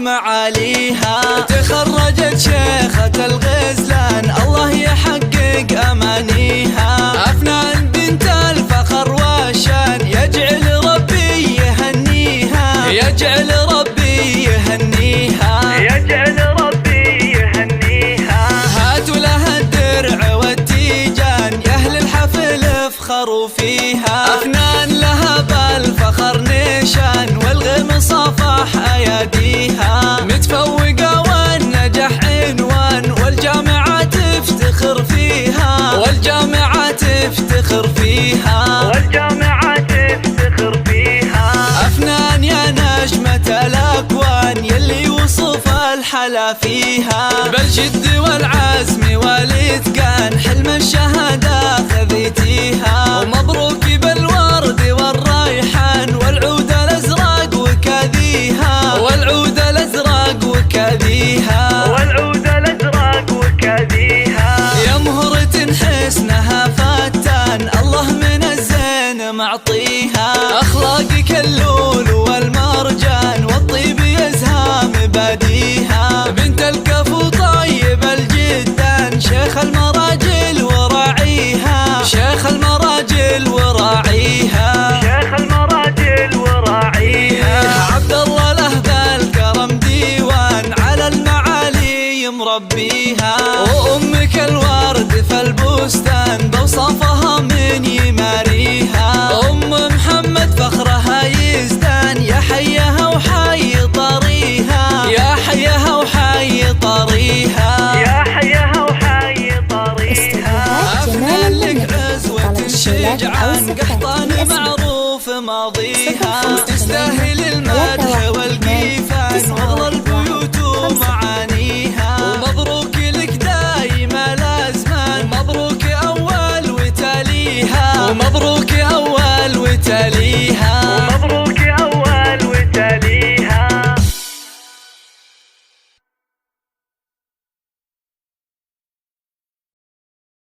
معاليها. تخرجت شيخة الغزلان الله يحقق أمانيها. أفنان بنت الفخر والشان يجعل ربي يهنيها، يجعل ربي يهنيها، يجعل ربي يهنيها. هاتوا لها الدرع والتيجان يا أهل الحفل افخروا فيها. أفنان لها بالفخر نيشان والغم صافح أياديها. متفوقة والنجاح عنوان والجامعة تفتخر فيها، والجامعة تفتخر فيها، والجامعة تفتخر فيها. أفنان يا نجمة الأكوان يلي وصف الحلا فيها. بالجد والعزم والإتقان حلم الشهادة خذيتيها. ومبروك بالورد والريحان والعود الأزرق وكذيها، والعود الأزرق وكذيها، والعود الأزرق وكذيها. يا مهرة حسنها فتان الله من الزين معطيها. أخلاقك اللول والمرجان والطيب يزهام باديها. بنت الكفو طيب الجدان شيخ المراجل وراعيها، شيخ المراجل وراعيها، شيخ المراجل وراعيها. عبد الله له بالكرم ديوان على المعالي مربيها. وأمك الورد في البستان بوصفها من يماريها. أم محمد فخرها يزدان يا حيها وحي طريها، يا حيها وحي طريها، يا حيها وحي طريها. أفنان لك عزوة شجعان قحطاني معروف ماضي.